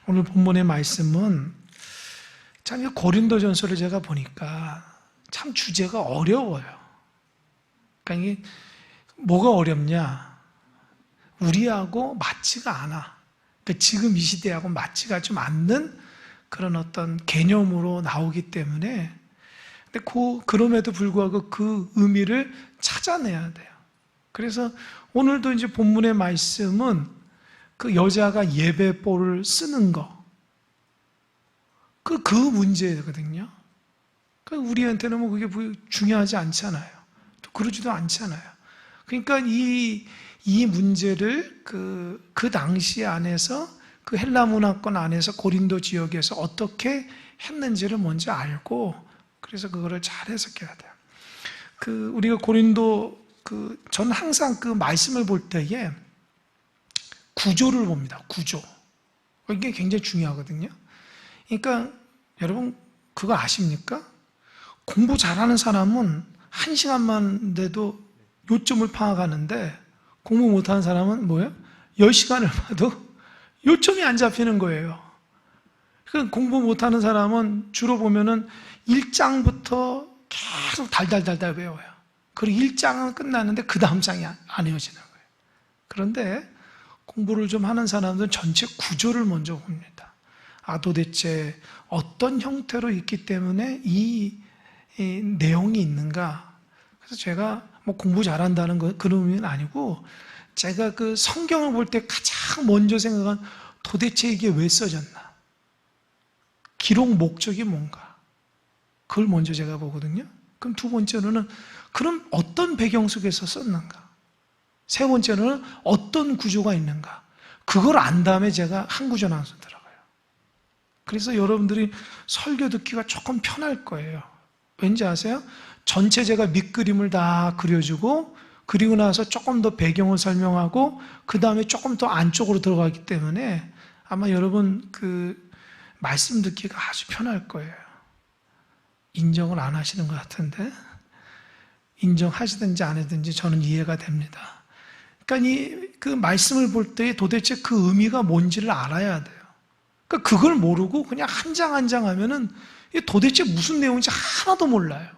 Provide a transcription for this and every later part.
오늘 본문의 말씀은 참 이 고린도전서를 제가 보니까 참 주제가 어려워요. 그러니까 이게 뭐가 어렵냐? 우리하고 맞지가 않아. 그러니까 지금 이 시대하고 맞지가 좀 않는 그런 어떤 개념으로 나오기 때문에, 근데 그럼에도 불구하고 그 의미를 찾아내야 돼요. 그래서 오늘도 이제 본문의 말씀은 그 여자가 예배보를 쓰는 거, 그 문제거든요. 그러니까 우리한테는 뭐 그게 중요하지 않잖아요. 또 그러지도 않잖아요. 그러니까 이 문제를 그 당시 안에서 그 헬라 문화권 안에서 고린도 지역에서 어떻게 했는지를 먼저 알고, 그래서 그거를 잘 해석해야 돼요. 우리가 고린도 저는 항상 그 말씀을 볼 때에 구조를 봅니다. 구조. 이게 굉장히 중요하거든요. 그러니까 여러분 그거 아십니까? 공부 잘하는 사람은 1시간만 돼도 요점을 파악하는데, 공부 못하는 사람은 뭐예요? 10시간을 봐도 요점이 안 잡히는 거예요. 그러니까 공부 못하는 사람은 주로 보면은 1장부터 계속 달달달달 외워요. 그리고 1장은 끝났는데 그 다음 장이 안 외워지는 거예요. 그런데 공부를 좀 하는 사람들은 전체 구조를 먼저 봅니다. 도대체 어떤 형태로 있기 때문에 이 내용이 있는가. 그래서 제가 뭐 공부 잘한다는 그런 의미는 아니고, 제가 그 성경을 볼 때 가장 먼저 생각한, 도대체 이게 왜 써졌나? 기록 목적이 뭔가? 그걸 먼저 제가 보거든요. 그럼 두 번째로는 그럼 어떤 배경 속에서 썼는가? 세 번째로는 어떤 구조가 있는가? 그걸 안 다음에 제가 한 구조 나눠서 들어가요. 그래서 여러분들이 설교 듣기가 조금 편할 거예요. 왠지 아세요? 전체 제가 밑그림을 다 그려주고, 그리고 나서 조금 더 배경을 설명하고, 그 다음에 조금 더 안쪽으로 들어가기 때문에 아마 여러분 말씀 듣기가 아주 편할 거예요. 인정을 안 하시는 것 같은데, 인정하시든지 안 하든지 저는 이해가 됩니다. 그러니까 그 말씀을 볼 때 도대체 그 의미가 뭔지를 알아야 돼요. 그러니까 그걸 모르고 그냥 한 장 한 장 하면은 도대체 무슨 내용인지 하나도 몰라요.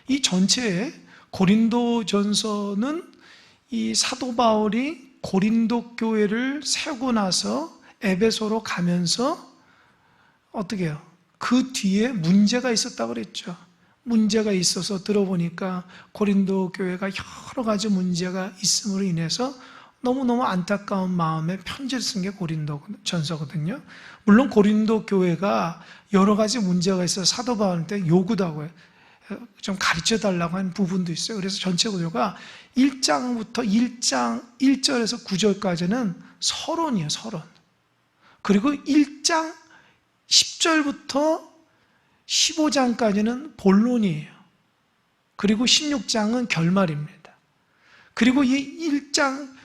이 전체에 고린도전서는 이 사도 바울이 고린도 교회를 세우고 나서 에베소로 가면서 어떻게 해요? 그 뒤에 문제가 있었다고 그랬죠. 문제가 있어서 들어보니까 고린도 교회가 여러 가지 문제가 있음으로 인해서 너무너무 안타까운 마음에 편지를 쓴 게 고린도전서거든요. 물론 고린도 교회가 여러 가지 문제가 있어서 사도 바울한테 요구도 하고요. 좀 가르쳐 달라고 하는 부분도 있어요. 그래서 전체 구조가 1장부터 1장 1절에서 9절까지는 서론이에요, 서론. 그리고 1장 10절부터 15장까지는 본론이에요. 그리고 16장은 결말입니다. 그리고 이 1장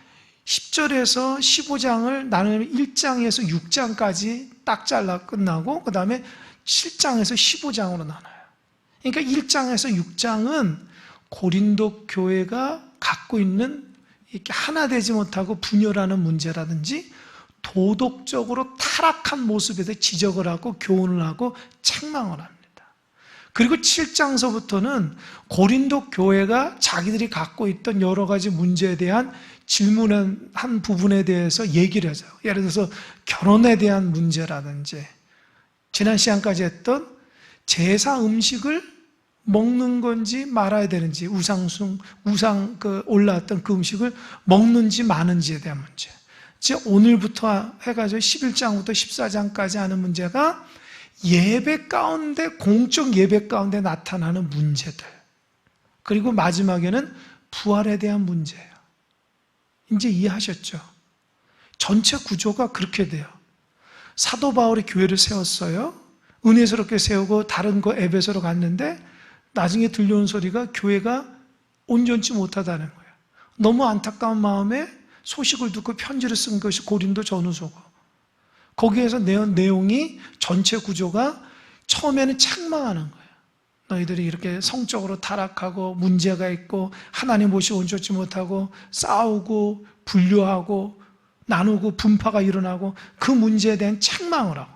10절에서 15장을 나누면 1장에서 6장까지 딱 잘라 끝나고, 그 다음에 7장에서 15장으로 나눠요. 그러니까 1장에서 6장은 고린도 교회가 갖고 있는 이렇게 하나 되지 못하고 분열하는 문제라든지 도덕적으로 타락한 모습에 대해 지적을 하고 교훈을 하고 책망을 합니다. 그리고 7장서부터는 고린도 교회가 자기들이 갖고 있던 여러 가지 문제에 대한 질문한 부분에 대해서 얘기를 하죠. 예를 들어서 결혼에 대한 문제라든지, 지난 시간까지 했던 제사 음식을 먹는 건지 말아야 되는지, 우상 올라왔던 그 음식을 먹는지 마는지에 대한 문제. 즉 오늘부터 해가지고 11장부터 14장까지 하는 문제가 예배 가운데, 공적 예배 가운데 나타나는 문제들. 그리고 마지막에는 부활에 대한 문제예요. 이제 이해하셨죠? 전체 구조가 그렇게 돼요. 사도 바울이 교회를 세웠어요. 은혜스럽게 세우고 다른 거 에베소로 갔는데 나중에 들려온 소리가 교회가 온전치 못하다는 거예요. 너무 안타까운 마음에 소식을 듣고 편지를 쓴 것이 고린도 전후서고, 거기에서 내용이 전체 구조가 처음에는 책망하는 거예요. 너희들이 이렇게 성적으로 타락하고 문제가 있고 하나님 모시고 온전치 못하고 싸우고 분류하고 나누고 분파가 일어나고 그 문제에 대한 책망을 하고,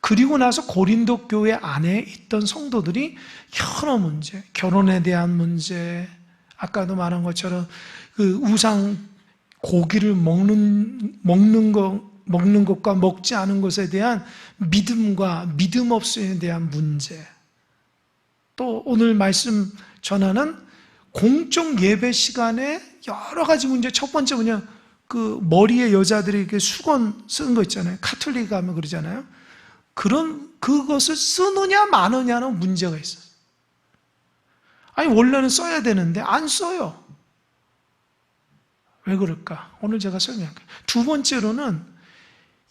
그리고 나서 고린도 교회 안에 있던 성도들이 여러 문제, 결혼에 대한 문제, 아까도 말한 것처럼 그 우상 고기를 먹는 것과 먹지 않은 것에 대한 믿음과 믿음 없음에 대한 문제, 또 오늘 말씀 전하는 공적 예배 시간에 여러 가지 문제. 첫 번째 뭐냐, 그 머리에 여자들이 이렇게 수건 쓰는 거 있잖아요. 카톨릭 하면 그러잖아요. 그것을 쓰느냐 마느냐는 문제가 있어요. 아니 원래는 써야 되는데 안 써요. 왜 그럴까? 오늘 제가 설명할게요. 두 번째로는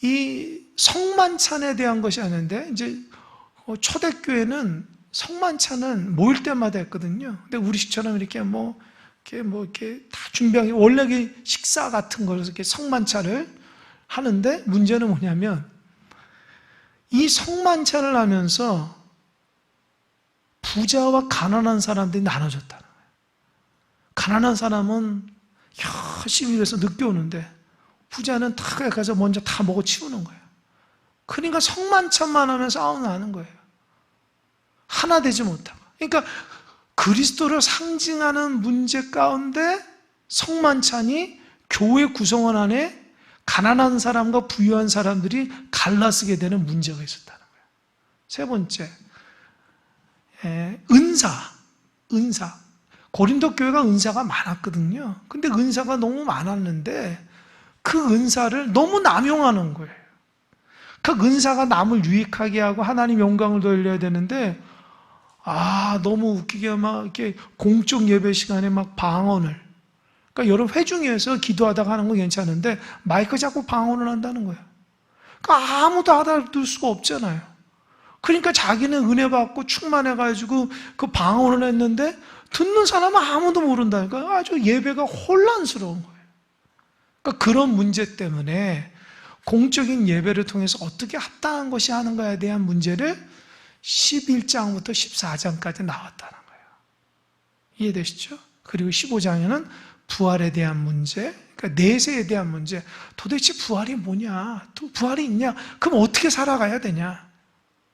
이 성만찬에 대한 것이 아닌데, 이제 초대교회는 성만찬은 모일 때마다 했거든요. 근데 우리식처럼 이렇게 이렇게 다 준비하기, 원래 식사 같은 걸 이렇게 성만찬을 하는데, 문제는 뭐냐면 이 성만찬을 하면서 부자와 가난한 사람들이 나눠졌다는 거예요. 가난한 사람은 열심히 일해서 늦게 오는데 부자는 다 가서 먼저 다 먹어 치우는 거예요. 그러니까 성만찬만 하면 싸움이 나는 거예요. 하나 되지 못하고. 그러니까 그리스도를 상징하는 문제 가운데 성만찬이 교회 구성원 안에 가난한 사람과 부유한 사람들이 갈라서게 되는 문제가 있었다는 거예요. 세 번째, 은사. 고린도 교회가 은사가 많았거든요. 근데 은사가 너무 많았는데 그 은사를 너무 남용하는 거예요. 그 은사가 남을 유익하게 하고 하나님 영광을 돌려야 되는데, 너무 웃기게 막 이렇게 공적 예배 시간에 막 방언을, 그러니까 여러분 회중에서 기도하다가 하는 건 괜찮은데 마이크 잡고 방언을 한다는 거예요. 그러니까 아무도 알아들 수가 없잖아요. 그러니까 자기는 은혜 받고 충만해가지고 그 방언을 했는데 듣는 사람은 아무도 모른다니까. 아주 예배가 혼란스러운 거예요. 그러니까 그런 문제 때문에 공적인 예배를 통해서 어떻게 합당한 것이 하는가에 대한 문제를 11장부터 14장까지 나왔다는 거예요. 이해되시죠? 그리고 15장에는 부활에 대한 문제, 그러니까 내세에 대한 문제. 도대체 부활이 뭐냐? 또 부활이 있냐? 그럼 어떻게 살아가야 되냐?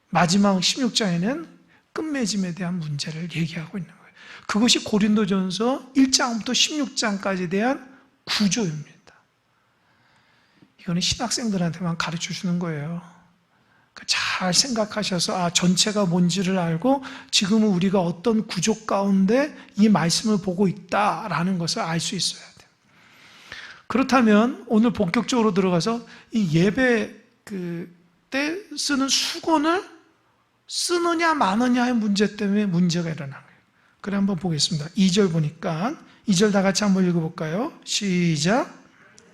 마지막 16장에는 끝맺음에 대한 문제를 얘기하고 있는 거예요. 그것이 고린도전서 1장부터 16장까지 대한 구조입니다. 이거는 신학생들한테만 가르쳐 주는 거예요. 잘 생각하셔서 전체가 뭔지를 알고 지금은 우리가 어떤 구조 가운데 이 말씀을 보고 있다라는 것을 알 수 있어야 돼요. 그렇다면 오늘 본격적으로 들어가서 이 예배 때 쓰는 수건을 쓰느냐 마느냐의 문제 때문에 문제가 일어난 거예요. 그래 한번 보겠습니다. 2절 보니까 2절 다 같이 한번 읽어볼까요? 시작.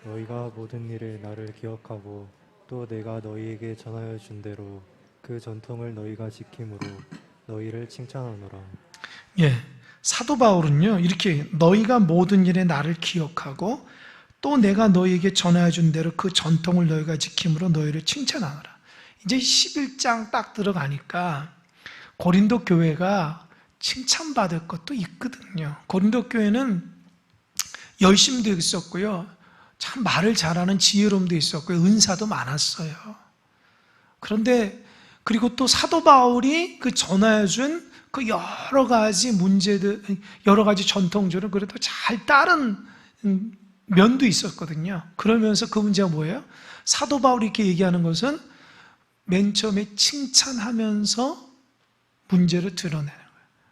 너희가 모든 일에 나를 기억하고 또 내가 너희에게 전하여 준 대로 그 전통을 너희가 지킴으로 너희를 칭찬하노라. 예, 사도 바울은요 이렇게 너희가 모든 일에 나를 기억하고 또 내가 너희에게 전하여 준 대로 그 전통을 너희가 지킴으로 너희를 칭찬하노라. 이제 11장 딱 들어가니까 고린도 교회가 칭찬받을 것도 있거든요. 고린도 교회는 열심도 있었고요, 참 말을 잘하는 지혜로움도 있었고요, 은사도 많았어요. 그런데 그리고 또 사도 바울이 그 전하여준 그 여러 가지 문제들, 여러 가지 전통들을 그래도 잘 따른 면도 있었거든요. 그러면서 그 문제가 뭐예요? 사도 바울이 이렇게 얘기하는 것은 맨 처음에 칭찬하면서 문제를 드러내는 거예요.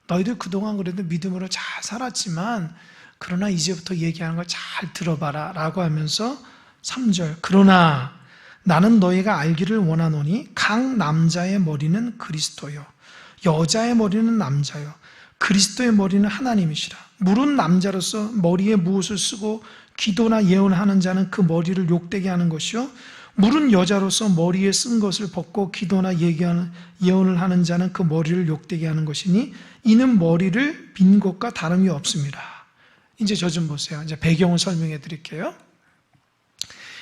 너희들 그동안 그래도 믿음으로 잘 살았지만 그러나 이제부터 얘기하는 걸 잘 들어봐라 라고 하면서 3절 그러나 나는 너희가 알기를 원하노니 각 남자의 머리는 그리스도요 여자의 머리는 남자요 그리스도의 머리는 하나님이시라. 물은 남자로서 머리에 무엇을 쓰고 기도나 예언하는 자는 그 머리를 욕되게 하는 것이요 물은 여자로서 머리에 쓴 것을 벗고 기도나 예언을 하는 자는 그 머리를 욕되게 하는 것이니 이는 머리를 빈 것과 다름이 없습니다. 이제 저 좀 보세요. 이제 배경을 설명해 드릴게요.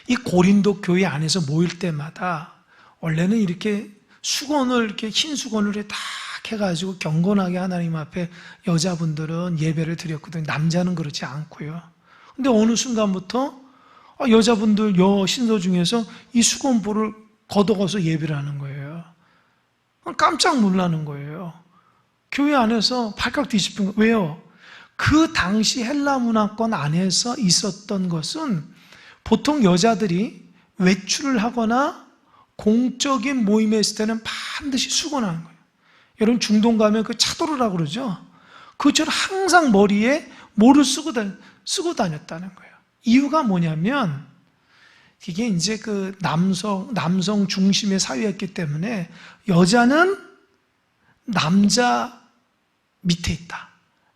이 고린도 교회 안에서 모일 때마다 원래는 이렇게 수건을 이렇게 흰 수건을 딱 해가지고 경건하게 하나님 앞에 여자분들은 예배를 드렸거든요. 남자는 그렇지 않고요. 근데 어느 순간부터 여자분들 신도 중에서 이 수건볼을 걷어가서 예배를 하는 거예요. 깜짝 놀라는 거예요. 교회 안에서 발칵 뒤집힌 거예요. 왜요? 그 당시 헬라 문화권 안에서 있었던 것은 보통 여자들이 외출을 하거나 공적인 모임에 있을 때는 반드시 수건하는 거예요. 여러분 중동 가면 그 차도르라고 그러죠? 그처럼 항상 머리에 뭐를 쓰고 다녔다는 거예요. 이유가 뭐냐면 이게 이제 그 남성 중심의 사회였기 때문에 여자는 남자 밑에 있다.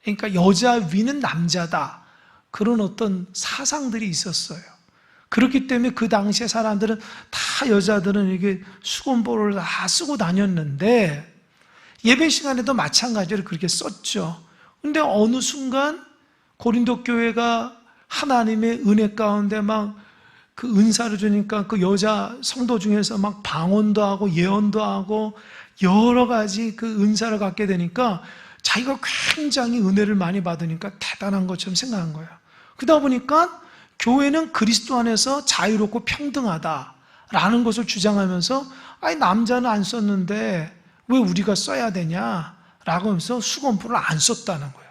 그러니까 여자 위는 남자다. 그런 어떤 사상들이 있었어요. 그렇기 때문에 그 당시에 사람들은 다 여자들은 이게 수건볼을 다 쓰고 다녔는데 예배 시간에도 마찬가지로 그렇게 썼죠. 근데 어느 순간 고린도 교회가 하나님의 은혜 가운데 막 그 은사를 주니까 그 여자 성도 중에서 막 방언도 하고 예언도 하고 여러 가지 그 은사를 갖게 되니까 자기가 굉장히 은혜를 많이 받으니까 대단한 것처럼 생각한 거예요. 그러다 보니까 교회는 그리스도 안에서 자유롭고 평등하다라는 것을 주장하면서 아니 남자는 안 썼는데 왜 우리가 써야 되냐라고 하면서 수건볼을 안 썼다는 거예요.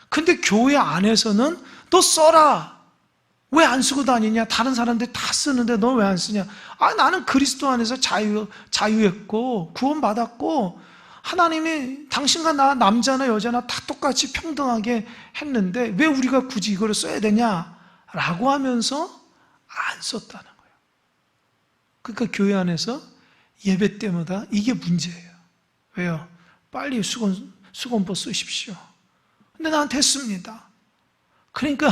근데 교회 안에서는 너 써라. 왜 안 쓰고 다니냐? 다른 사람들이 다 쓰는데 너 왜 안 쓰냐? 나는 그리스도 안에서 자유했고 구원받았고 하나님이 당신과 나 남자나 여자나 다 똑같이 평등하게 했는데 왜 우리가 굳이 이거를 써야 되냐? 라고 하면서 안 썼다는 거예요. 그러니까 교회 안에서 예배 때마다 이게 문제예요. 왜요? 빨리 수건볼 쓰십시오. 근데 난 됐습니다. 그러니까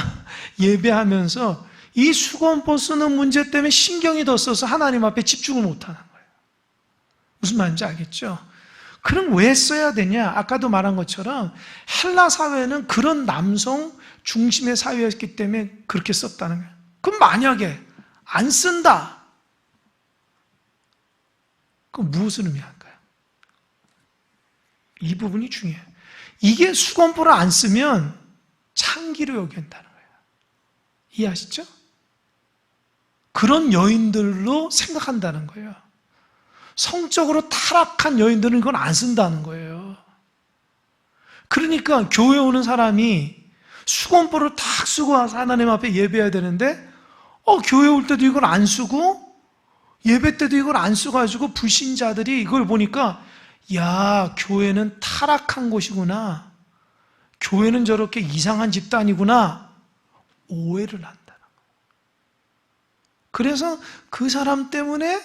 예배하면서 이 수건볼 쓰는 문제 때문에 신경이 더 써서 하나님 앞에 집중을 못하는 거예요. 무슨 말인지 알겠죠? 그럼 왜 써야 되냐? 아까도 말한 것처럼 헬라 사회는 그런 남성 중심의 사회였기 때문에 그렇게 썼다는 거예요. 그럼 만약에 안 쓴다. 그럼 무엇을 의미할까요? 이 부분이 중요해요. 이게 수건볼을 안 쓰면 창기로 여긴다는 거예요. 이해하시죠? 그런 여인들로 생각한다는 거예요. 성적으로 타락한 여인들은 이건 안 쓴다는 거예요. 그러니까 교회 오는 사람이 수건볼을 탁 쓰고 와서 하나님 앞에 예배해야 되는데 교회 올 때도 이걸 안 쓰고 예배 때도 이걸 안 써가지고 불신자들이 이걸 보니까 야, 교회는 타락한 곳이구나. 교회는 저렇게 이상한 집단이구나. 오해를 한다는 거예요. 그래서 그 사람 때문에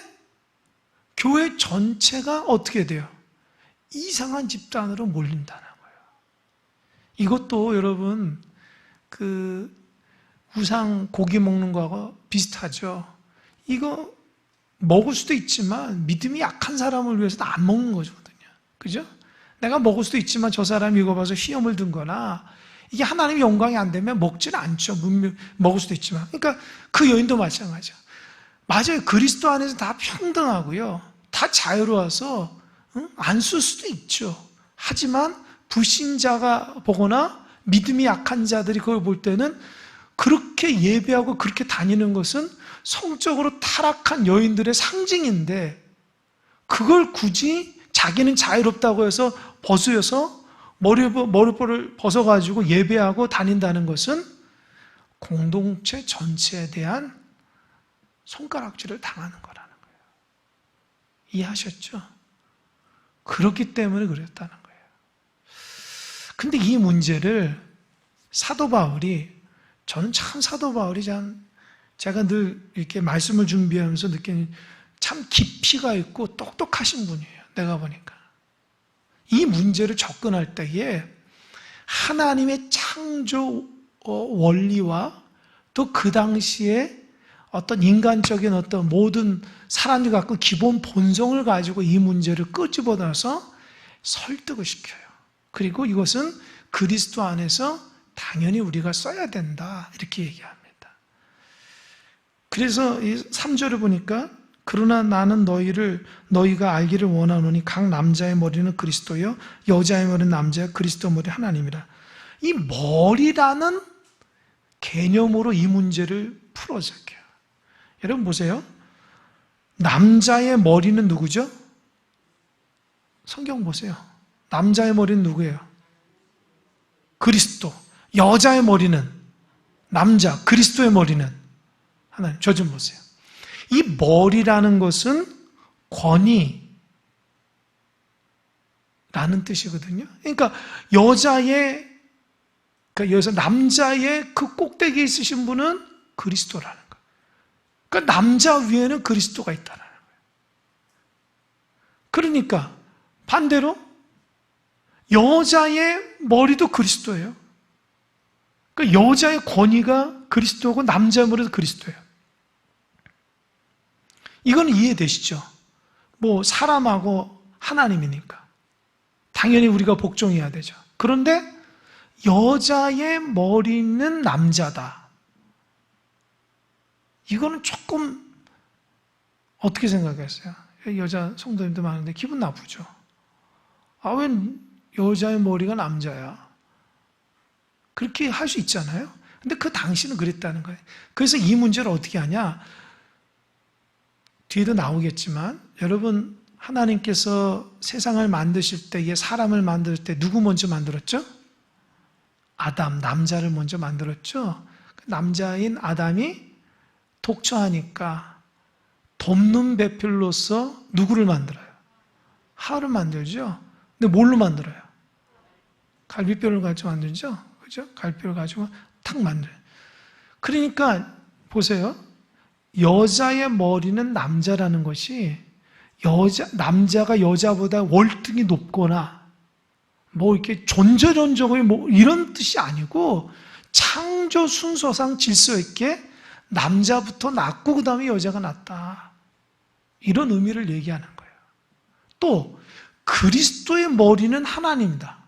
교회 전체가 어떻게 돼요? 이상한 집단으로 몰린다는 거예요. 이것도 여러분 그 우상 고기 먹는 거하고 비슷하죠. 이거 먹을 수도 있지만 믿음이 약한 사람을 위해서는 안 먹는 거거든요. 그죠? 내가 먹을 수도 있지만 저 사람이 이거 봐서 시험을 든 거나 이게 하나님의 영광이 안 되면 먹지는 않죠. 먹을 수도 있지만. 그러니까 그 여인도 마찬가지죠. 맞아요. 그리스도 안에서 다 평등하고요. 다 자유로워서 안 쓸 수도 있죠. 하지만 불신자가 보거나 믿음이 약한 자들이 그걸 볼 때는 그렇게 예배하고 그렇게 다니는 것은 성적으로 타락한 여인들의 상징인데 그걸 굳이 자기는 자유롭다고 해서 벗어서 머리볼을 벗어가지고 예배하고 다닌다는 것은 공동체 전체에 대한 손가락질을 당하는 거라는 거예요. 이해하셨죠? 그렇기 때문에 그랬다는 거예요. 근데 이 문제를 사도 바울이 저는 참 사도 바울이 제가 늘 이렇게 말씀을 준비하면서 느끼는 참 깊이가 있고 똑똑하신 분이에요. 내가 보니까. 이 문제를 접근할 때에 하나님의 창조 원리와 또 그 당시에 어떤 인간적인 어떤 모든 사람들이 갖고 기본 본성을 가지고 이 문제를 끄집어내서 설득을 시켜요. 그리고 이것은 그리스도 안에서 당연히 우리가 써야 된다. 이렇게 얘기합니다. 그래서 이 3절을 보니까 그러나 나는 너희가 알기를 원하노니 각 남자의 머리는 그리스도요 여자의 머리는 남자의 그리스도 머리 하나님이라. 이 머리라는 개념으로 이 문제를 풀어져요. 여러분 보세요. 남자의 머리는 누구죠? 성경 보세요. 남자의 머리는 누구예요? 그리스도. 여자의 머리는 남자, 그리스도의 머리는 하나님. 저 좀 보세요. 이 머리라는 것은 권위라는 뜻이거든요. 그러니까 여기서 남자의 그 꼭대기에 있으신 분은 그리스도라는 거예요. 그러니까 남자 위에는 그리스도가 있다는 거예요. 그러니까 반대로 여자의 머리도 그리스도예요. 그러니까 여자의 권위가 그리스도고 남자의 머리도 그리스도예요. 이건 이해되시죠? 뭐 사람하고 하나님이니까 당연히 우리가 복종해야 되죠. 그런데 여자의 머리는 남자다. 이거는 조금 어떻게 생각했어요? 여자 성도님도 많은데 기분 나쁘죠? 아, 왜 여자의 머리가 남자야? 그렇게 할 수 있잖아요. 근데 그 당시는 그랬다는 거예요. 그래서 이 문제를 어떻게 하냐? 뒤에도 나오겠지만 여러분 하나님께서 세상을 만드실 때에 사람을 만들 때 누구 먼저 만들었죠? 아담, 남자를 먼저 만들었죠. 남자인 아담이 독처하니까 돕는 배필로서 누구를 만들어요? 하와를 만들죠. 근데 뭘로 만들어요? 갈비뼈를 가지고 만들죠. 그죠? 갈비뼈를 가지고 탁 만들어요. 그러니까 보세요. 여자의 머리는 남자라는 것이 남자가 여자보다 월등히 높거나 뭐 이렇게 존재론적인 뭐 이런 뜻이 아니고 창조 순서상 질서 있게 남자부터 낳고 그 다음에 여자가 낳았다. 이런 의미를 얘기하는 거예요. 또 그리스도의 머리는 하나님이다.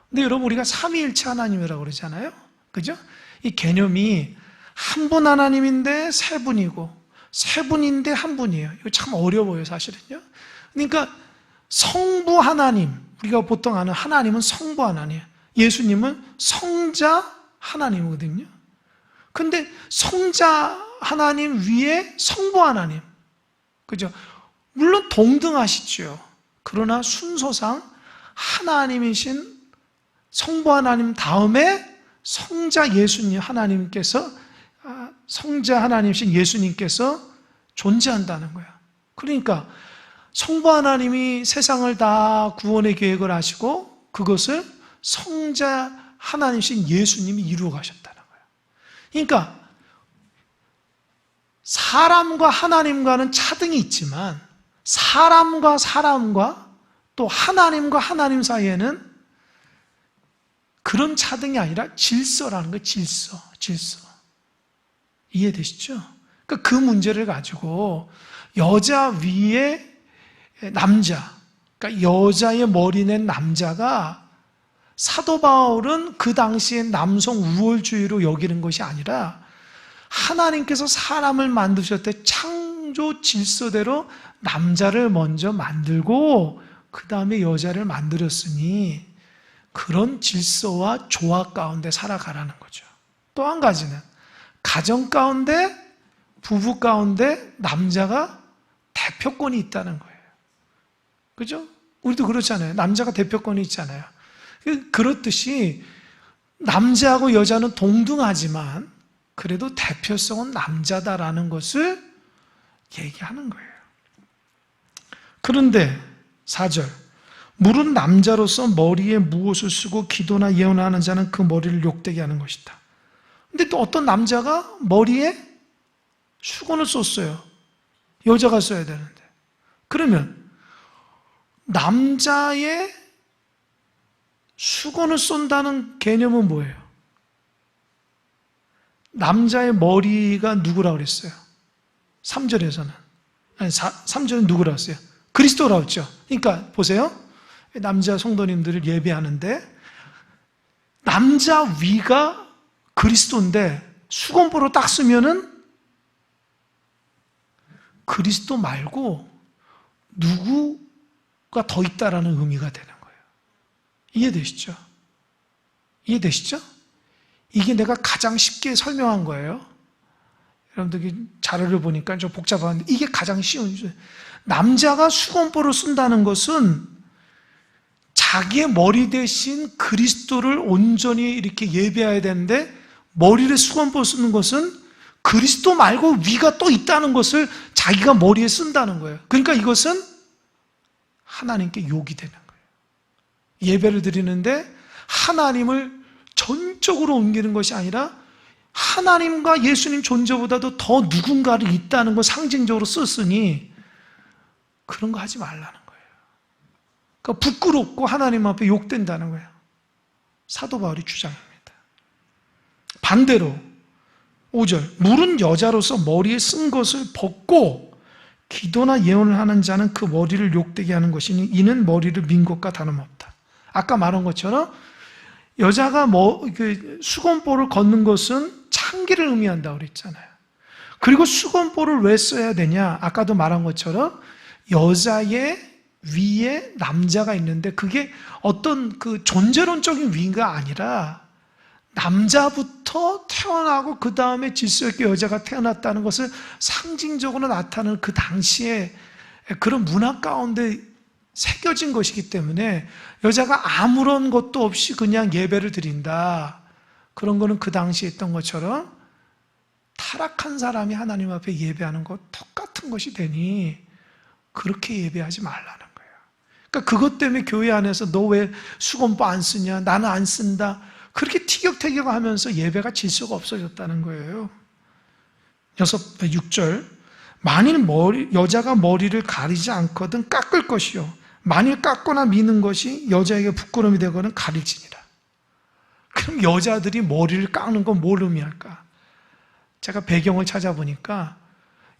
근데 여러분 우리가 삼위일체 하나님이라고 그러잖아요. 그죠? 이 개념이 한 분 하나님인데 세 분이고 세 분인데 한 분이에요. 이거 참 어려워요, 사실은요. 그러니까 성부 하나님, 우리가 보통 아는 하나님은 성부 하나님, 예수님은 성자 하나님이거든요. 근데 성자 하나님 위에 성부 하나님, 그죠? 물론 동등하시죠. 그러나 순서상 하나님이신 성부 하나님 다음에 성자 예수님 하나님께서 성자 하나님이신 예수님께서 존재한다는 거야. 그러니까 성부 하나님이 세상을 다 구원의 계획을 하시고 그것을 성자 하나님이신 예수님이 이루어 가셨다는 거야. 그러니까 사람과 하나님과는 차등이 있지만 사람과 사람과 또 하나님과 하나님 사이에는 그런 차등이 아니라 질서라는 거예요. 질서. 이해되시죠? 그러니까 그 문제를 가지고 여자 위에 남자, 그러니까 여자의 머리 낸 남자가 사도 바울은 그 당시에 남성 우월주의로 여기는 것이 아니라 하나님께서 사람을 만드실 때 창조 질서대로 남자를 먼저 만들고 그 다음에 여자를 만들었으니 그런 질서와 조화 가운데 살아가라는 거죠. 또 한 가지는 가정 가운데 부부 가운데 남자가 대표권이 있다는 거예요. 그죠? 우리도 그렇잖아요. 남자가 대표권이 있잖아요. 그렇듯이 남자하고 여자는 동등하지만 그래도 대표성은 남자다라는 것을 얘기하는 거예요. 그런데 4절 물은 남자로서 머리에 무엇을 쓰고 기도나 예언하는 자는 그 머리를 욕되게 하는 것이다. 근데 또 어떤 남자가 머리에 수건을 썼어요. 여자가 써야 되는데. 그러면 남자의 수건을 쏜다는 개념은 뭐예요? 남자의 머리가 누구라고 그랬어요? 3절에서는. 아니, 3절은 누구라고 했어요? 그리스도라고 했죠. 그러니까 보세요. 남자 성도님들을 예배하는데 남자 위가 그리스도인데 수건보로 딱 쓰면은 그리스도 말고 누구가 더 있다라는 의미가 되는 거예요. 이해되시죠? 이해되시죠? 이게 내가 가장 쉽게 설명한 거예요. 여러분들이 자료를 보니까 좀 복잡한데 이게 가장 쉬운 줄. 남자가 수건보를 쓴다는 것은 자기의 머리 대신 그리스도를 온전히 이렇게 예배해야 되는데 머리를 수건보를 쓰는 것은 그리스도 말고 위가 또 있다는 것을 자기가 머리에 쓴다는 거예요. 그러니까 이것은 하나님께 욕이 되는 거예요. 예배를 드리는데 하나님을 전적으로 옮기는 것이 아니라 하나님과 예수님 존재보다도 더 누군가를 있다는 걸 상징적으로 썼으니 그런 거 하지 말라는 거예요. 그러니까 부끄럽고 하나님 앞에 욕된다는 거예요. 사도 바울이 주장합니다. 반대로 5절 물은 여자로서 머리에 쓴 것을 벗고 기도나 예언을 하는 자는 그 머리를 욕되게 하는 것이니 이는 머리를 민 것과 다름없다. 아까 말한 것처럼 여자가 수건보를 걷는 것은 창기를 의미한다고 그랬잖아요. 그리고 수건보를 왜 써야 되냐? 아까도 말한 것처럼 여자의 위에 남자가 있는데 그게 어떤 그 존재론적인 위가 아니라 남자부터 태어나고 그 다음에 질서 있게 여자가 태어났다는 것을 상징적으로 나타내는 그 당시에 그런 문화 가운데 새겨진 것이기 때문에 여자가 아무런 것도 없이 그냥 예배를 드린다. 그런 거는 그 당시에 했던 것처럼 타락한 사람이 하나님 앞에 예배하는 것 똑같은 것이 되니 그렇게 예배하지 말라는 거예요. 그러니까 그것 때문에 교회 안에서 너 왜 수건보 안 쓰냐? 나는 안 쓴다. 그렇게 티격태격하면서 예배가 질서가 없어졌다는 거예요. 6절 만일 여자가 머리를 가리지 않거든 깎을 것이요 만일 깎거나 미는 것이 여자에게 부끄러움이 되거든 가릴지니라. 그럼 여자들이 머리를 깎는 건 뭘 의미할까? 제가 배경을 찾아보니까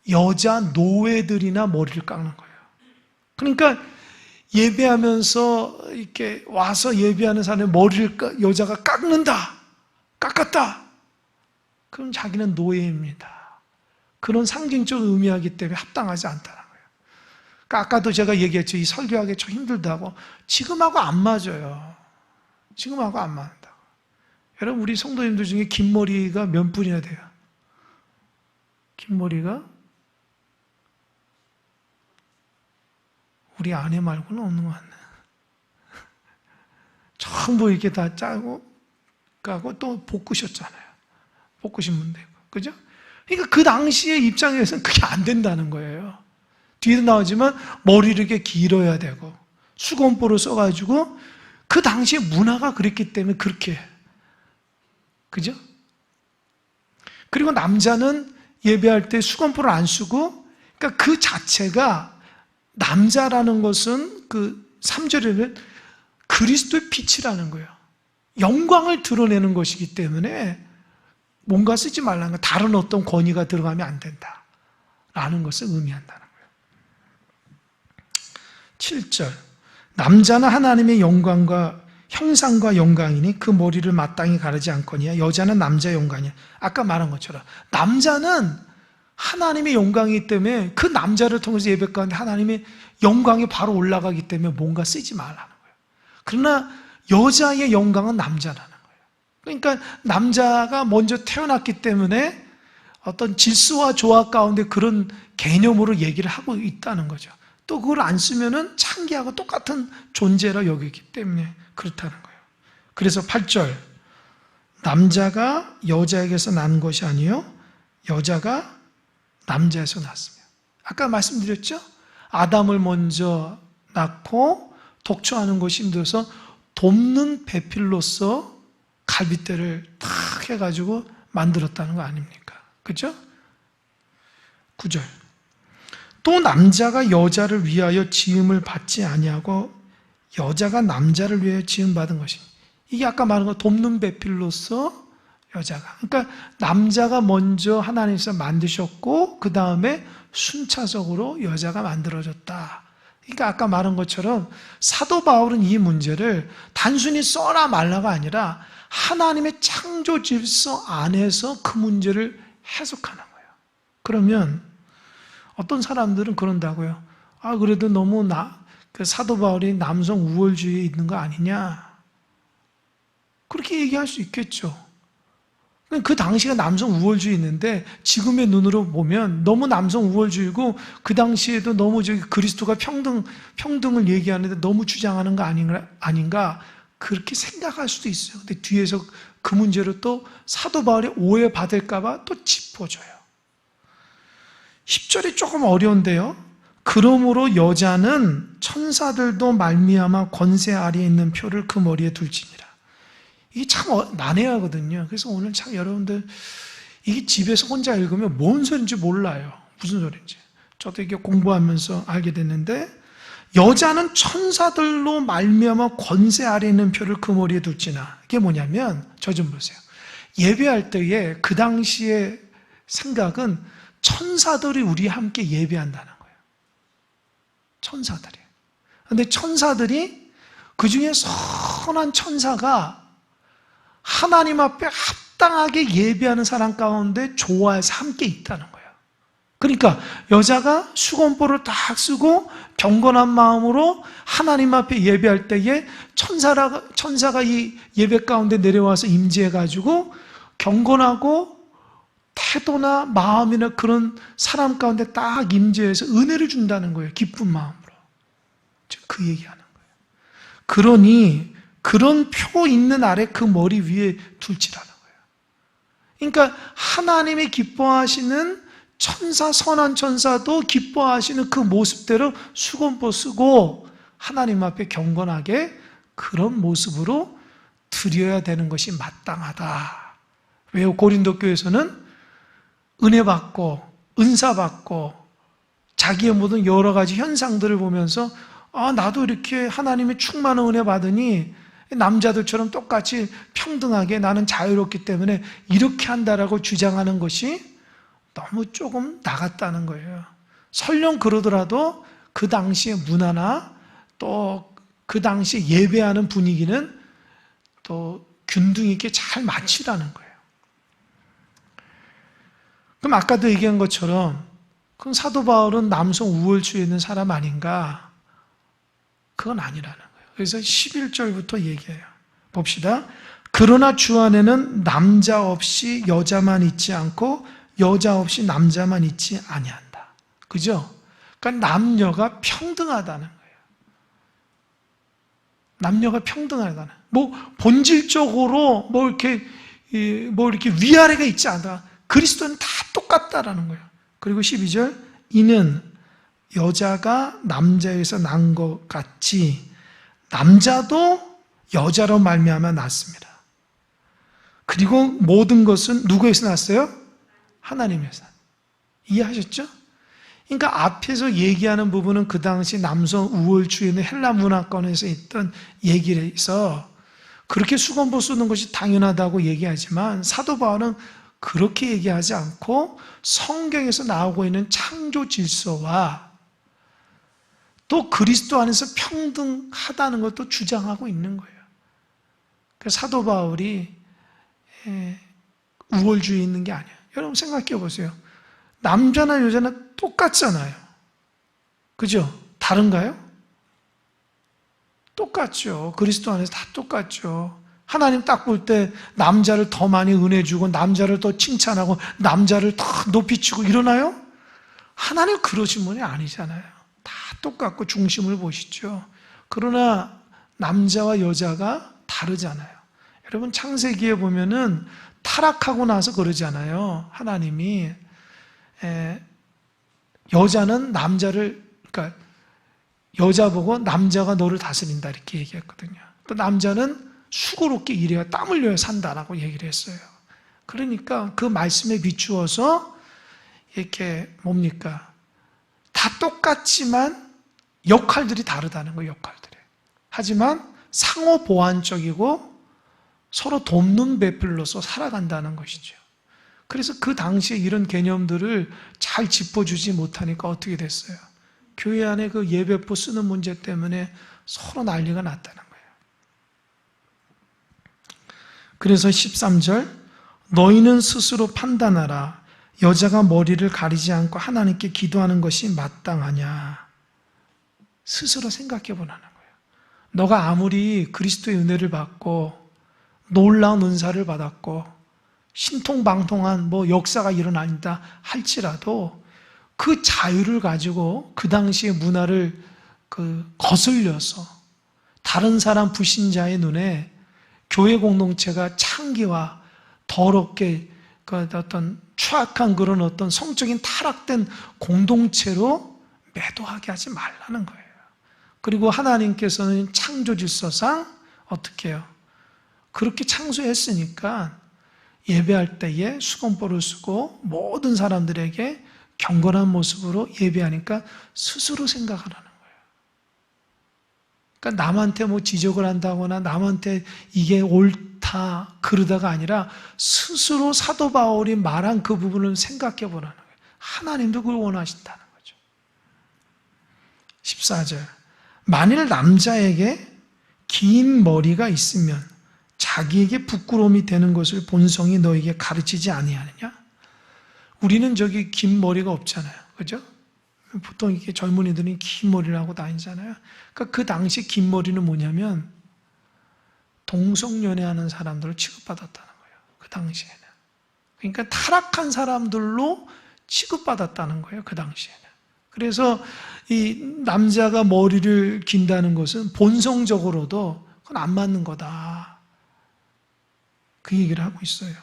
여자 노예들이나 머리를 깎는 거예요. 그러니까 예배하면서 이렇게 와서 예배하는 사람의 머리를 여자가 깎았다. 그럼 자기는 노예입니다. 그런 상징적 의미하기 때문에 합당하지 않다는 거예요. 그러니까 아까도 제가 얘기했죠. 이 설교하기 좀 힘들다고. 지금하고 안 맞아요. 지금하고 안 맞는다고. 여러분 우리 성도님들 중에 긴 머리가 몇 분이나 돼요? 긴 머리가? 우리 아내 말고는 없는 것 같네. 전부 이렇게 다 짜고 까고 또 볶으셨잖아요. 볶으신 분도 있고. 그죠? 그러니까 그 당시의 입장에서는 그게 안 된다는 거예요. 뒤에도 나오지만 머리를 이렇게 길어야 되고 수건보를 써가지고 그 당시의 문화가 그랬기 때문에 그렇게 해요. 그죠? 그리고 남자는 예배할 때 수건보를 안 쓰고 그러니까 그 자체가 남자라는 것은 그 3절에는 그리스도의 빛이라는 거예요. 영광을 드러내는 것이기 때문에 뭔가 쓰지 말라는 거 다른 어떤 권위가 들어가면 안 된다라는 것을 의미한다는 거예요. 7절 남자는 하나님의 영광과 형상과 영광이니 그 머리를 마땅히 가르지 않거니와 여자는 남자의 영광이야. 아까 말한 것처럼 남자는 하나님의 영광이기 때문에 그 남자를 통해서 예배 가운데 하나님의 영광이 바로 올라가기 때문에 뭔가 쓰지 말라는 거예요. 그러나 여자의 영광은 남자라는 거예요. 그러니까 남자가 먼저 태어났기 때문에 어떤 질서와 조화 가운데 그런 개념으로 얘기를 하고 있다는 거죠. 또 그걸 안 쓰면은 창기하고 똑같은 존재라 여기기 때문에 그렇다는 거예요. 그래서 8절 남자가 여자에게서 난 것이 아니요 여자가 남자에서 났으며 아까 말씀드렸죠? 아담을 먼저 낳고 독초하는 것이 힘들어서 돕는 배필로서 갈빗대를 탁 해가지고 만들었다는 거 아닙니까? 그죠? 9절 또 남자가 여자를 위하여 지음을 받지 아니하고 여자가 남자를 위하여 지음받은 것이니 이게 아까 말한 거 돕는 배필로서 여자가 그러니까 남자가 먼저 하나님께서 만드셨고 그 다음에 순차적으로 여자가 만들어졌다. 그러니까 아까 말한 것처럼 사도 바울은 이 문제를 단순히 써라 말라가 아니라 하나님의 창조 질서 안에서 그 문제를 해석하는 거예요. 그러면 어떤 사람들은 그런다고요. 아 그래도 너무 그 사도 바울이 남성 우월주의에 있는 거 아니냐? 그렇게 얘기할 수 있겠죠. 그 당시가 남성 우월주의였는데 지금의 눈으로 보면 너무 남성 우월주의고 그 당시에도 너무 그리스도가 평등을 얘기하는데 너무 주장하는 거 아닌가 그렇게 생각할 수도 있어요. 근데 뒤에서 그 문제로 또 사도 바울이 오해받을까봐 또 짚어줘요. 10절이 조금 어려운데요. 그러므로 여자는 천사들도 말미암아 권세 아래에 있는 표를 그 머리에 둘지니라. 이게 참 난해하거든요. 그래서 오늘 참 여러분들 이게 집에서 혼자 읽으면 뭔 소리인지 몰라요. 무슨 소리인지. 저도 이게 공부하면서 알게 됐는데 여자는 천사들로 말미암아 권세 아래에 있는 표를 그 머리에 둘지나. 이게 뭐냐면 저 좀 보세요. 예배할 때에 그 당시의 생각은 천사들이 우리와 함께 예배한다는 거예요. 천사들이. 근데 천사들이 그 중에 선한 천사가 하나님 앞에 합당하게 예배하는 사람 가운데 좋아해서 함께 있다는 거예요. 그러니까 여자가 수건보를 딱 쓰고 경건한 마음으로 하나님 앞에 예배할 때에 천사가 이 예배 가운데 내려와서 임재해가지고 경건하고 태도나 마음이나 그런 사람 가운데 딱 임재해서 은혜를 준다는 거예요. 기쁜 마음으로. 그 얘기하는 거예요. 그러니 그런 표 있는 아래 그 머리 위에 둘지라는 거예요. 그러니까 하나님이 기뻐하시는 천사, 선한 천사도 기뻐하시는 그 모습대로 수건보 쓰고 하나님 앞에 경건하게 그런 모습으로 드려야 되는 것이 마땅하다. 왜요? 고린도 교회에서는 은혜 받고 은사 받고 자기의 모든 여러 가지 현상들을 보면서 나도 이렇게 하나님의 충만한 은혜 받으니 남자들처럼 똑같이 평등하게 나는 자유롭기 때문에 이렇게 한다라고 주장하는 것이 너무 조금 나갔다는 거예요. 설령 그러더라도 그 당시의 문화나 또 그 당시에 예배하는 분위기는 또 균등 있게 잘 맞추라는 거예요. 그럼 아까도 얘기한 것처럼 그럼 사도 바울은 남성 우월주의에 있는 사람 아닌가? 그건 아니라는 거예요. 그래서 11절부터 얘기해요. 봅시다. 그러나 주 안에는 남자 없이 여자만 있지 않고 여자 없이 남자만 있지 아니한다. 그죠? 그러니까 남녀가 평등하다는 거예요. 남녀가 평등하다는. 본질적으로 이렇게 위아래가 있지 않다. 그리스도는 다 똑같다라는 거예요. 그리고 12절 이는 여자가 남자에서 난 것 같이 남자도 여자로 말미암아 났습니다. 그리고 모든 것은 누구에서 났어요? 하나님에서. 이해하셨죠? 그러니까 앞에서 얘기하는 부분은 그 당시 남성 우월주의는 헬라 문화권에서 있던 얘기를 해서 그렇게 수건보 쓰는 것이 당연하다고 얘기하지만 사도 바울은 그렇게 얘기하지 않고 성경에서 나오고 있는 창조 질서와 또 그리스도 안에서 평등하다는 것도 주장하고 있는 거예요. 그래서 사도 바울이 우월주의 있는 게 아니에요. 여러분 생각해 보세요. 남자나 여자나 똑같잖아요. 그죠? 다른가요? 똑같죠. 그리스도 안에서 다 똑같죠. 하나님 딱 볼 때 남자를 더 많이 은혜 주고 남자를 더 칭찬하고 남자를 더 높이 치고 이러나요? 하나님 그러신 분이 아니잖아요. 다 똑같고 중심을 보시죠. 그러나 남자와 여자가 다르잖아요. 여러분 창세기에 보면은 타락하고 나서 그러잖아요. 하나님이 여자는 남자를 그러니까 여자 보고 남자가 너를 다스린다 이렇게 얘기했거든요. 또 남자는 수고롭게 일해야 땀 흘려야 산다라고 얘기를 했어요. 그러니까 그 말씀에 비추어서 이렇게 뭡니까? 다 똑같지만 역할들이 다르다는 거예요. 역할들이. 하지만 상호 보완적이고 서로 돕는 배필로서 살아간다는 것이죠. 그래서 그 당시에 이런 개념들을 잘 짚어주지 못하니까 어떻게 됐어요? 교회 안에 그 예배포 쓰는 문제 때문에 서로 난리가 났다는 거예요. 그래서 13절 너희는 스스로 판단하라. 여자가 머리를 가리지 않고 하나님께 기도하는 것이 마땅하냐. 스스로 생각해 보라는 거예요. 너가 아무리 그리스도의 은혜를 받고 놀라운 은사를 받았고 신통방통한 뭐 역사가 일어난다 할지라도 그 자유를 가지고 그 당시의 문화를 거슬려서 다른 사람 불신자의 눈에 교회 공동체가 창기와 더럽게 그 어떤 추악한 그런 어떤 성적인 타락된 공동체로 매도하게 하지 말라는 거예요. 그리고 하나님께서는 창조 질서상 어떻게 해요? 그렇게 창조했으니까 예배할 때에 수건보를 쓰고 모든 사람들에게 경건한 모습으로 예배하니까 스스로 생각하라는 거예요. 그러니까 남한테 뭐 지적을 한다거나 남한테 이게 옳다 그러다가 아니라 스스로 사도 바울이 말한 그 부분을 생각해 보라는 거예요. 하나님도 그걸 원하신다는 거죠. 14절 만일 남자에게 긴 머리가 있으면 자기에게 부끄러움이 되는 것을 본성이 너에게 가르치지 아니하느냐? 우리는 저기 긴 머리가 없잖아요. 그죠? 보통 이렇게 젊은이들은 긴 머리를 하고 다니잖아요. 그러니까 그 당시 긴 머리는 뭐냐면 동성연애하는 사람들을 취급받았다는 거예요. 그 당시에는. 그러니까 타락한 사람들로 취급받았다는 거예요. 그 당시에는. 그래서 이 남자가 머리를 긴다는 것은 본성적으로도 그건 안 맞는 거다. 그 얘기를 하고 있어요.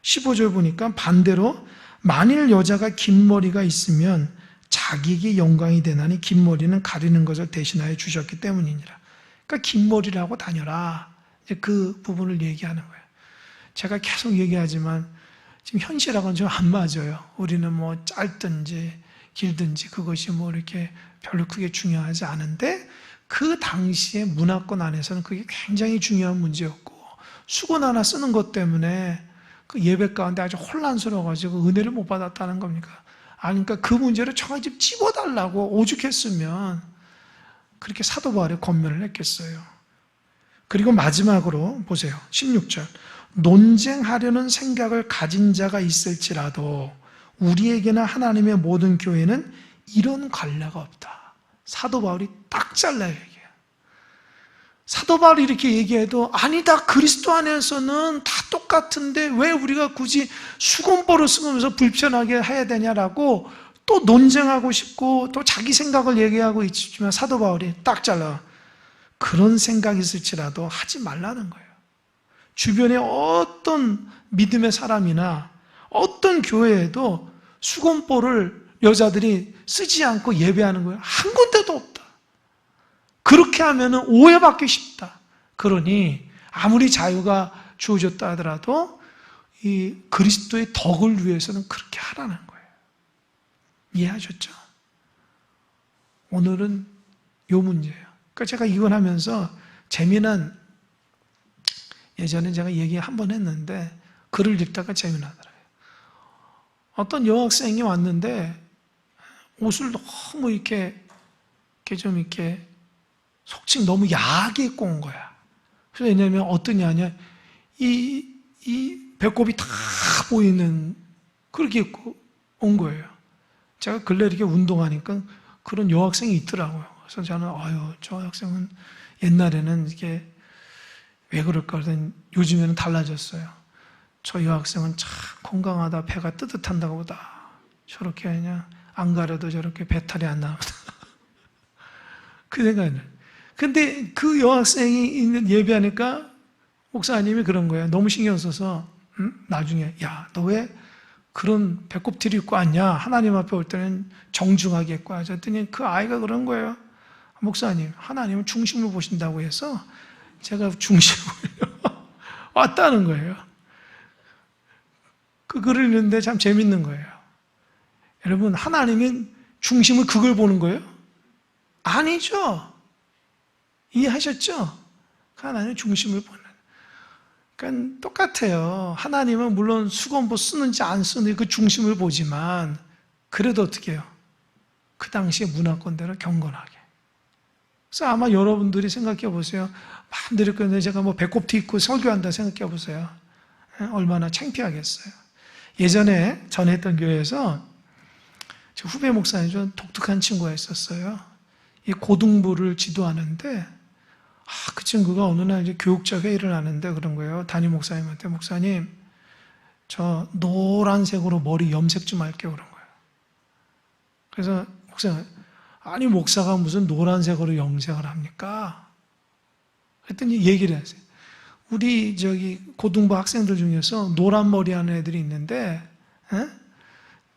15절 보니까 반대로 만일 여자가 긴 머리가 있으면 자기에게 영광이 되나니 긴 머리는 가리는 것을 대신하여 주셨기 때문이니라. 그러니까 긴 머리를 하고 다녀라. 이제 그 부분을 얘기하는 거예요. 제가 계속 얘기하지만 지금 현실하고는 좀 안 맞아요. 우리는 뭐 짧든지 길든지 그것이 뭐 이렇게 별로 크게 중요하지 않은데 그 당시의 문화권 안에서는 그게 굉장히 중요한 문제였고 수건 하나 쓰는 것 때문에 그 예배 가운데 아주 혼란스러워가지고 은혜를 못 받았다는 겁니까? 아니, 그러니까 그 문제를 청아집 집어달라고 오죽했으면 그렇게 사도 바울이 권면을 했겠어요. 그리고 마지막으로 보세요. 16절. 논쟁하려는 생각을 가진 자가 있을지라도 우리에게나 하나님의 모든 교회는 이런 관례가 없다. 사도 바울이 딱 잘라요, 이게. 사도 바울이 이렇게 얘기해도 아니다, 그리스도 안에서는 다 똑같은데 왜 우리가 굳이 수건보를 쓰면서 불편하게 해야 되냐라고 또 논쟁하고 싶고 또 자기 생각을 얘기하고 있지만 사도 바울이 딱 잘라. 그런 생각이 있을지라도 하지 말라는 거예요. 주변에 어떤 믿음의 사람이나 어떤 교회에도 수건보를 여자들이 쓰지 않고 예배하는 거예요. 한 군데도 없다. 그렇게 하면 오해받기 쉽다. 그러니 아무리 자유가 주어졌다 하더라도 이 그리스도의 덕을 위해서는 그렇게 하라는 거예요. 이해하셨죠? 오늘은 요 문제예요. 그러니까 제가 이걸 하면서 재미난 예전에 제가 얘기 한번 했는데 글을 읽다가 재미나더라고요. 어떤 여학생이 왔는데 옷을 너무 이렇게 좀 이렇게 속칭 너무 야하게 입고 온 거야. 그래서 왜냐면 어떤 야냐, 이 배꼽이 다 보이는 그렇게 입고 온 거예요. 제가 근래 이렇게 운동하니까 그런 여학생이 있더라고요. 그래서 저는 저 학생은 옛날에는 이게 왜 그럴까 그랬더니 요즘에는 달라졌어요. 저 여학생은 참 건강하다, 배가 뜨뜻한다고 보다. 저렇게 그냥 안 가려도 저렇게 배탈이 안 나보다. 그 생각이 근데 그 여학생이 있는 예배하니까 목사님이 그런 거예요. 너무 신경 써서 나중에 야, 너 왜 그런 배꼽티를 입고 왔냐? 하나님 앞에 올 때는 정중하게 입고 와야 했더니 그 아이가 그런 거예요. 목사님, 하나님은 중심을 보신다고 해서 제가 중심을 왔다는 거예요. 그 글을 읽는데 참 재밌는 거예요. 여러분, 하나님은 중심을 그걸 보는 거예요? 아니죠. 이해하셨죠? 하나님은 중심을 보는. 그러니까 똑같아요. 하나님은 물론 수건보 쓰는지 안 쓰는지 그 중심을 보지만 그래도 어떻게 해요? 그 당시의 문화권대로 경건하게. 그래서 아마 여러분들이 생각해 보세요. 마음대로 그런데 제가 뭐 배꼽티 입고 설교한다 생각해 보세요. 얼마나 창피하겠어요. 예전에 전했던 교회에서 제 후배 목사님 좀 독특한 친구가 있었어요. 이 고등부를 지도하는데 그 친구가 어느 날 이제 교육자 회의를 하는데 그런 거예요. 담임 목사님한테 목사님 저 노란색으로 머리 염색 좀 할게요. 그런 거예요. 그래서 목사님, 아니 목사가 무슨 노란색으로 염색을 합니까? 그랬더니 얘기를 하세요. 우리 저기 고등부 학생들 중에서 노란 머리 하는 애들이 있는데,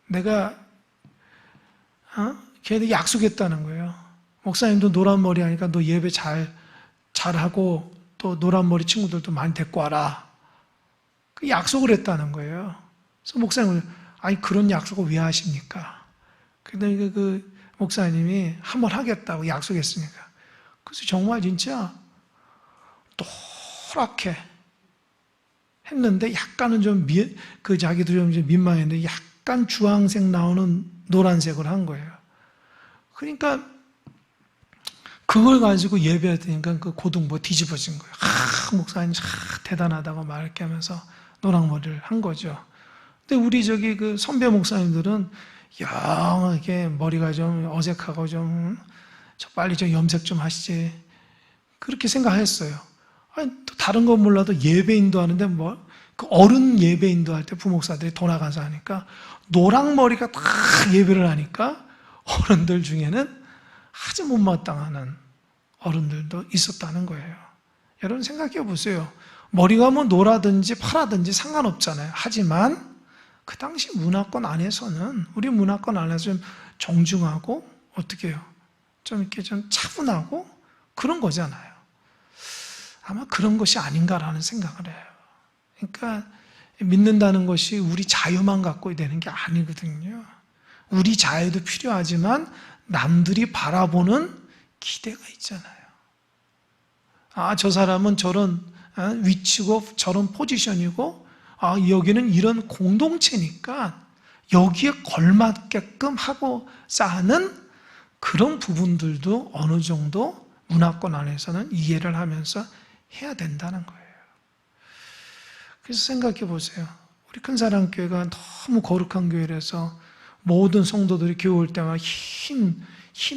내가 걔네들 약속했다는 거예요. 목사님도 노란 머리 하니까 너 예배 잘하고 또 노란 머리 친구들도 많이 데리고 와라. 그 약속을 했다는 거예요. 그래서 목사님은 아니 그런 약속을 왜 하십니까? 그러니까 그 목사님이 한번 하겠다고 약속했으니까. 그래서 정말 진짜 노랗게 했는데 약간은 좀 자기도 좀 민망했는데 약간 주황색 나오는 노란색을 한 거예요. 그러니까 그걸 가지고 예배했으니까 그 고등부 뒤집어진 거예요. 목사님 대단하다고 막 이렇게 하면서 노랑머리를 한 거죠. 근데 우리 저기 그 선배 목사님들은 영 이렇게 머리가 좀 어색하고 좀 빨리 좀 염색 좀 하시지 그렇게 생각했어요. 아니, 또 다른 건 몰라도 예배 인도하는데 그 어른 예배 인도할 때 부목사들이 돌아가서 하니까 노랑머리가 딱 예배를 하니까 어른들 중에는 아주 못마땅하는 어른들도 있었다는 거예요. 여러분 생각해 보세요. 머리가 뭐 노라든지 파라든지 상관없잖아요. 하지만 그 당시 문화권 안에서는 우리 문화권 안에서 좀 정중하고 어떻게 해요? 좀 이렇게 좀 차분하고 그런 거잖아요. 아마 그런 것이 아닌가라는 생각을 해요. 그러니까 믿는다는 것이 우리 자유만 갖고 되는 게 아니거든요. 우리 자유도 필요하지만 남들이 바라보는 기대가 있잖아요. 저 사람은 저런 위치고 저런 포지션이고 여기는 이런 공동체니까 여기에 걸맞게끔 하고 사는 그런 부분들도 어느 정도 문화권 안에서는 이해를 하면서 해야 된다는 거예요. 그래서 생각해 보세요. 우리 큰사랑교회가 너무 거룩한 교회라서 모든 성도들이 교회 올 때마다 흰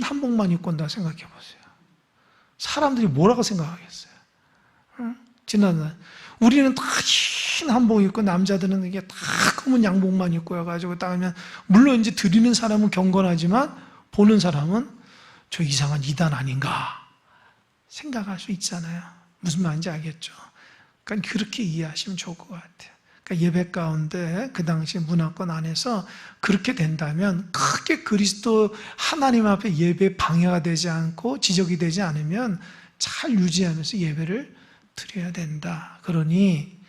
한복만 입고 온다고 생각해 보세요. 사람들이 뭐라고 생각하겠어요? 지난날 우리는 다 흰 한복 입고 남자들은 이게 다 검은 양복만 입고 와가지고 딱 하면 물론 이제 드리는 사람은 경건하지만 보는 사람은 저 이상한 이단 아닌가 생각할 수 있잖아요. 무슨 말인지 알겠죠? 그러니까 그렇게 이해하시면 좋을 것 같아요. 그러니까 예배 가운데 그 당시 문화권 안에서 그렇게 된다면 크게 그리스도 하나님 앞에 예배 방해가 되지 않고 지적이 되지 않으면 잘 유지하면서 예배를 드려야 된다. 그러니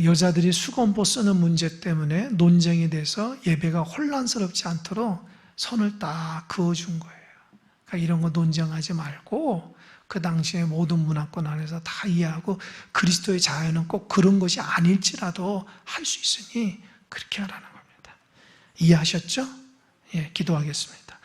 여자들이 수건보 쓰는 문제 때문에 논쟁이 돼서 예배가 혼란스럽지 않도록 선을 딱 그어준 거예요. 그러니까 이런 거 논쟁하지 말고 그 당시에 모든 문화권 안에서 다 이해하고 그리스도의 자유는 꼭 그런 것이 아닐지라도 할 수 있으니 그렇게 하라는 겁니다. 이해하셨죠? 예, 기도하겠습니다.